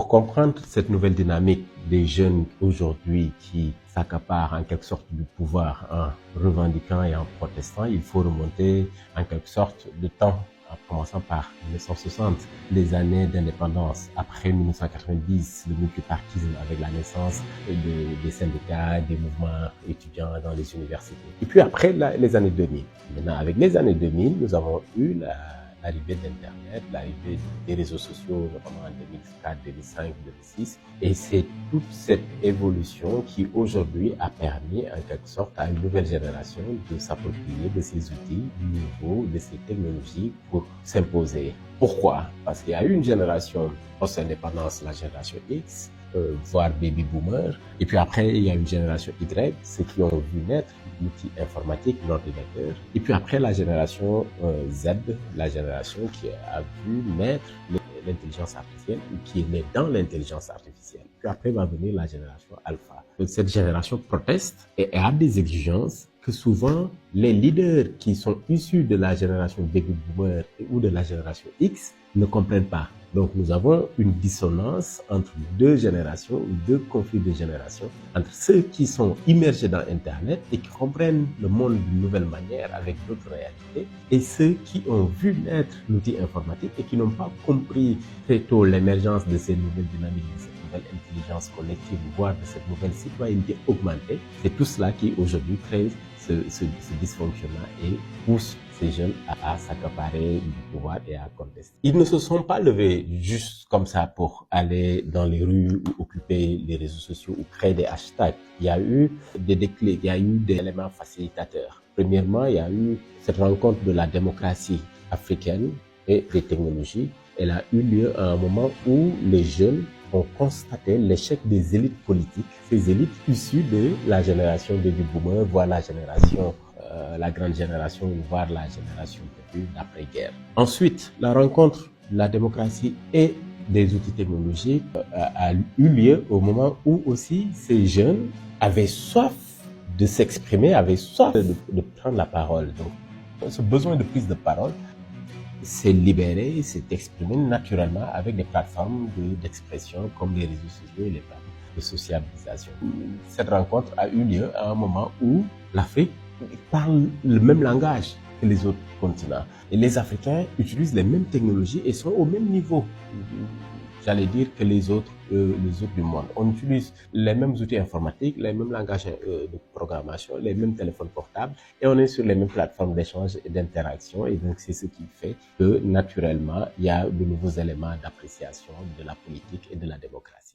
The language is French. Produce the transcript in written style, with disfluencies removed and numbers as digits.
Pour comprendre cette nouvelle dynamique des jeunes aujourd'hui qui s'accaparent en quelque sorte du pouvoir en revendiquant et en protestant, il faut remonter en quelque sorte de temps, en commençant par 1960, les années d'indépendance. Après 1990, le multipartisme avec la naissance des syndicats, des mouvements étudiants dans les universités. Et puis après, les années 2000. Maintenant, avec les années 2000, nous avons eu l'arrivée d'Internet, l'arrivée des réseaux sociaux, notamment en 2004, 2005, 2006. Et c'est toute cette évolution qui aujourd'hui a permis en quelque sorte à une nouvelle génération de s'approprier de ces outils nouveaux, de ces technologies pour s'imposer. Pourquoi? Parce qu'il y a eu une génération post-indépendance, la génération X, voire baby boomer. Et puis après, il y a une génération Y, ceux qui ont vu naître l'outil informatique, l'ordinateur. Et puis après, la génération Z, la génération qui a vu naître l'intelligence artificielle ou qui est née dans l'intelligence artificielle. Puis après va venir la génération alpha. Donc cette génération proteste et a des exigences que souvent les leaders qui sont issus de la génération baby boomer ou de la génération X ne comprennent pas. Donc nous avons une dissonance entre deux générations, deux conflits de générations, entre ceux qui sont immergés dans Internet et qui comprennent le monde d'une nouvelle manière avec d'autres réalités, et ceux qui ont vu naître l'outil informatique et qui n'ont pas compris très tôt l'émergence de ces nouvelles dynamiques, de cette nouvelle intelligence collective, voire de cette nouvelle citoyenneté augmentée. C'est tout cela qui aujourd'hui crée ce dysfonctionnement et pousse ces jeunes à s'accaparer du pouvoir et à contester. Ils ne se sont pas levés juste comme ça pour aller dans les rues ou occuper les réseaux sociaux ou créer des hashtags. Il y a eu des déclics, il y a eu des éléments facilitateurs. Premièrement, il y a eu cette rencontre de la démocratie africaine et des technologies. Elle a eu lieu à un moment où les jeunes ont constaté l'échec des élites politiques, ces élites issues de la génération baby boomer, voire la grande génération, voire la génération d'après-guerre. Ensuite, la rencontre de la démocratie et des outils technologiques a eu lieu au moment où aussi ces jeunes avaient soif de s'exprimer, avaient soif de prendre la parole. Donc, ce besoin de prise de parole s'est libéré, s'est exprimé naturellement avec des plateformes d'expression comme les réseaux sociaux et les plateformes de sociabilisation. Cette rencontre a eu lieu à un moment où l'Afrique parle le même langage que les autres continents. Et les Africains utilisent les mêmes technologies et sont au même niveau, j'allais dire, que les autres du monde. On utilise les mêmes outils informatiques, les mêmes langages de programmation, les mêmes téléphones portables et on est sur les mêmes plateformes d'échange et d'interaction. Et donc, c'est ce qui fait que, naturellement, il y a de nouveaux éléments d'appréciation de la politique et de la démocratie.